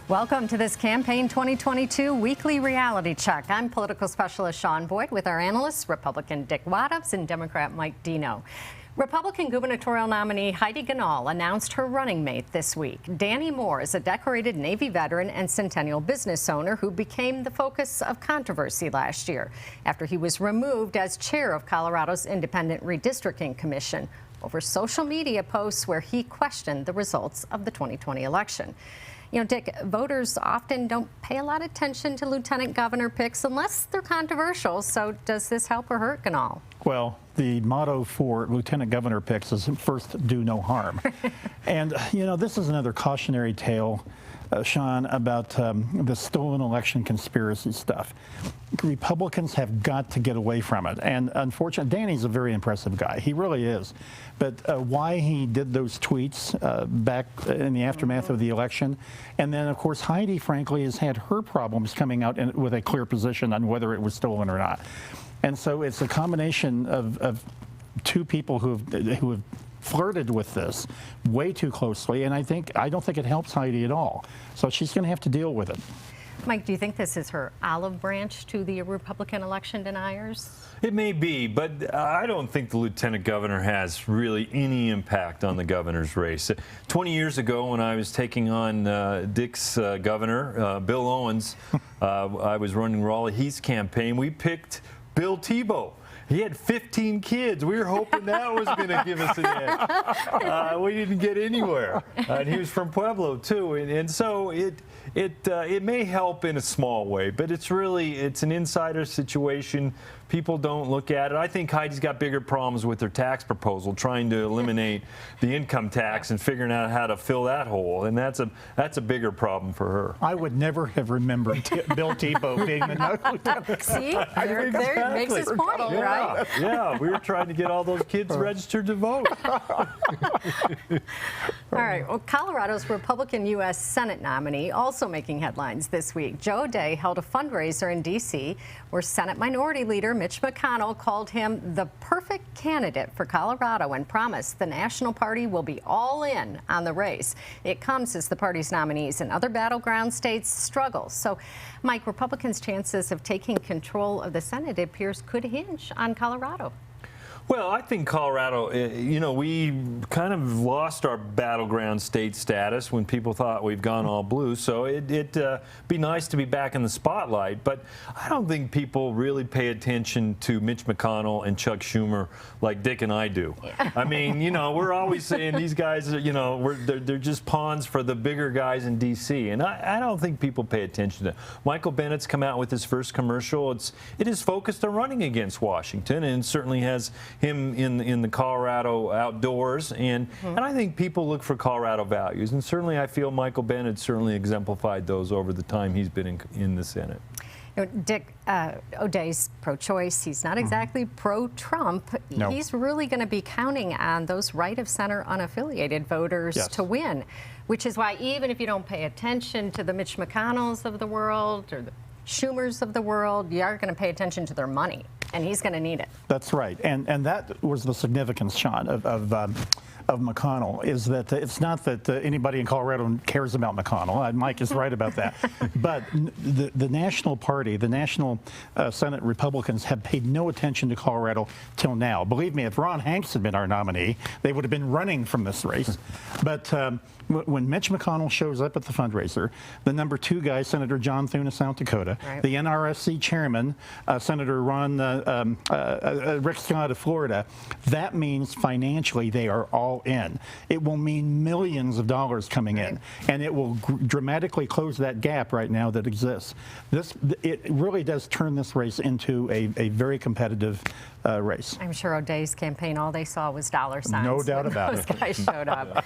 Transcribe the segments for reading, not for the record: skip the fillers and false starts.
Welcome to this Campaign 2022 weekly reality check. I'm political specialist Shaun with our analysts, Republican Dick Waddups and Democrat Mike Dino. Republican gubernatorial nominee Heidi Ganahl announced her running mate this week. Danny Moore is a decorated Navy veteran and Centennial business owner who became the focus of controversy last year after he was removed as chair of Colorado's Independent Redistricting Commission over social media posts where he questioned the results of the 2020 election. You know, Dick, voters often don't pay a lot of attention to lieutenant governor picks unless they're controversial. So does this help or hurt Ganahl? Well, the motto for lieutenant governor picks is first do no harm. And, you know, this is another cautionary tale, Shaun, about the stolen election conspiracy stuff. Republicans have got to get away from it. And unfortunately, Danny's a very impressive guy. He really is. But why he did those tweets back in the aftermath of the election, and then, of course, Heidi, frankly, has had her problems coming out with a clear position on whether it was stolen or not. And so it's a combination of two people who have flirted with this way too closely, and I don't think it helps Heidi at all. So she's going to have to deal with it. Mike, do you think this is her olive branch to the Republican election deniers? It may be, but I don't think the lieutenant governor has really any impact on the governor's race. 20 years ago, when I was taking on Dick's governor, Bill Owens, I was running Raleigh Heath's campaign. We picked Bill Tebow. He had 15 kids. We were hoping that was going to give us an edge. We didn't get anywhere. And he was from Pueblo, too. And so it may help in a small way, but it's an insider situation. People don't look at it. I think Heidi's got bigger problems with her tax proposal, trying to eliminate the income tax and figuring out how to fill that hole. And that's a bigger problem for her. I would never have remembered Bill Tebow being the lieutenant. See, there makes his point, right? Yeah, we were trying to get all those kids registered to vote. All right, well, Colorado's Republican U.S. Senate nominee also making headlines this week. Joe Day held a fundraiser in D.C. where Senate Minority Leader Mitch McConnell called him the perfect candidate for Colorado and promised the National Party will be all in on the race. It comes as the party's nominees in other battleground states struggle. So, Mike, Republicans' chances of taking control of the Senate, it appears, could hinge on Colorado. Well, I think Colorado, you know, we kind of lost our battleground state status when people thought we've gone all blue. So it'd be nice to be back in the spotlight. But I don't think people really pay attention to Mitch McConnell and Chuck Schumer like Dick and I do. Yeah. I mean, you know, we're always saying these guys, you know, they're just pawns for the bigger guys in D.C. And I don't think people pay attention to it. Michael Bennett's come out with his first commercial. It is focused on running against Washington, and certainly has him in the Colorado outdoors, and I think people look for Colorado values, and certainly I feel Michael Bennett certainly exemplified those over the time he's been in the Senate. You know, Dick, O'Day's pro-choice. He's not exactly pro-Trump. No. He's really going to be counting on those right-of-center unaffiliated voters to win, which is why even if you don't pay attention to the Mitch McConnells of the world or the Schumers of the world, you are going to pay attention to their money, and he's going to need it. That's right, and that was the significance, Shaun, of McConnell, is that it's not that anybody in Colorado cares about McConnell. Mike is right about that. But the national party, the national Senate Republicans have paid no attention to Colorado till now. Believe me, if Ron Hanks had been our nominee, they would have been running from this race. But when Mitch McConnell shows up at the fundraiser, the number 2 guy, Senator John Thune of South Dakota, the NRSC chairman, Senator Rick Scott of Florida, that means financially they are all in. It will mean millions of dollars coming in, and it will dramatically close that gap right now that exists. It really does turn this race into a very competitive race. I'm sure O'Day's campaign, all they saw was dollar signs. No doubt about it. Those guys showed up.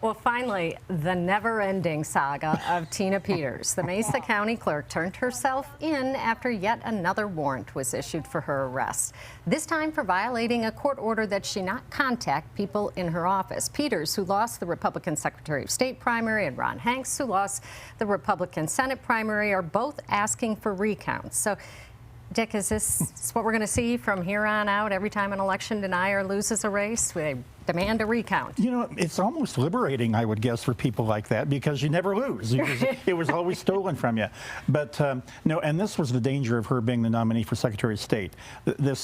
Well, finally, the never-ending saga of Tina Peters. The Mesa County clerk turned herself in after yet another warrant was issued for her arrest, this time for violating a court order that she not contact people in her office. Peters, who lost the Republican Secretary of State primary, and Ron Hanks, who lost the Republican Senate primary, are both asking for recounts. So Dick, is this what we're going to see from here on out? Every time an election denier loses a race, they demand a recount. You know, it's almost liberating, I would guess, for people like that, because you never lose. It was always stolen from you. But no, and this was the danger of her being the nominee for Secretary of State. This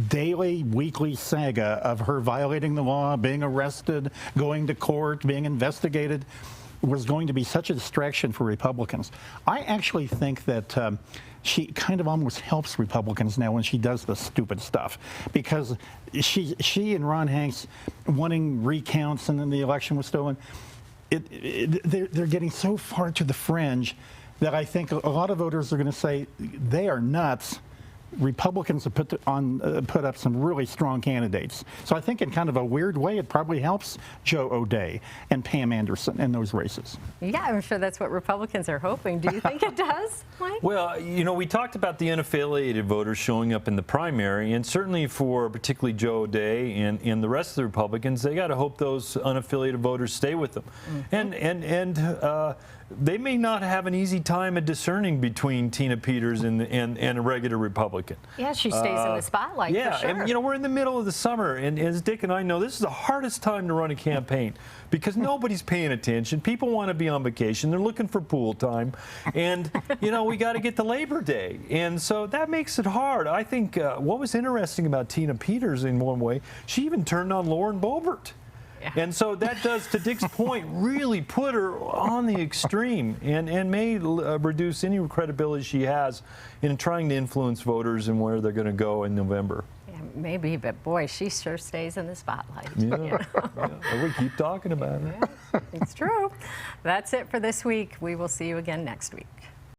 daily, weekly saga of her violating the law, being arrested, going to court, being investigated, was going to be such a distraction for Republicans. I actually think that she kind of almost helps Republicans now when she does this stupid stuff, because she and Ron Hanks wanting recounts and then the election was stolen, they're getting so far to the fringe that I think a lot of voters are going to say they are nuts. Republicans have put up some really strong candidates. So I think in kind of a weird way, it probably helps Joe O'Dea and Pam Anderson in those races. Yeah, I'm sure that's what Republicans are hoping. Do you think it does, Mike? Well, you know, we talked about the unaffiliated voters showing up in the primary, and certainly for particularly Joe O'Dea and the rest of the Republicans, they got to hope those unaffiliated voters stay with them. And they may not have an easy time at discerning between Tina Peters and a regular Republican. Yeah, she stays in the spotlight, yeah, for sure. and you know, we're in the middle of the summer, and as Dick and I know, this is the hardest time to run a campaign because nobody's paying attention. People want to be on vacation. They're looking for pool time, and you know, we got to get to Labor Day, and so that makes it hard. I think what was interesting about Tina Peters in one way, she even turned on Lauren Boebert. Yeah. And so that does, to Dick's point, really put her on the extreme and may reduce any credibility she has in trying to influence voters and where they're going to go in November. Yeah, maybe, but boy, she sure stays in the spotlight. Yeah, you know? yeah. We keep talking about it. Yeah, it's true. That's it for this week. We will see you again next week.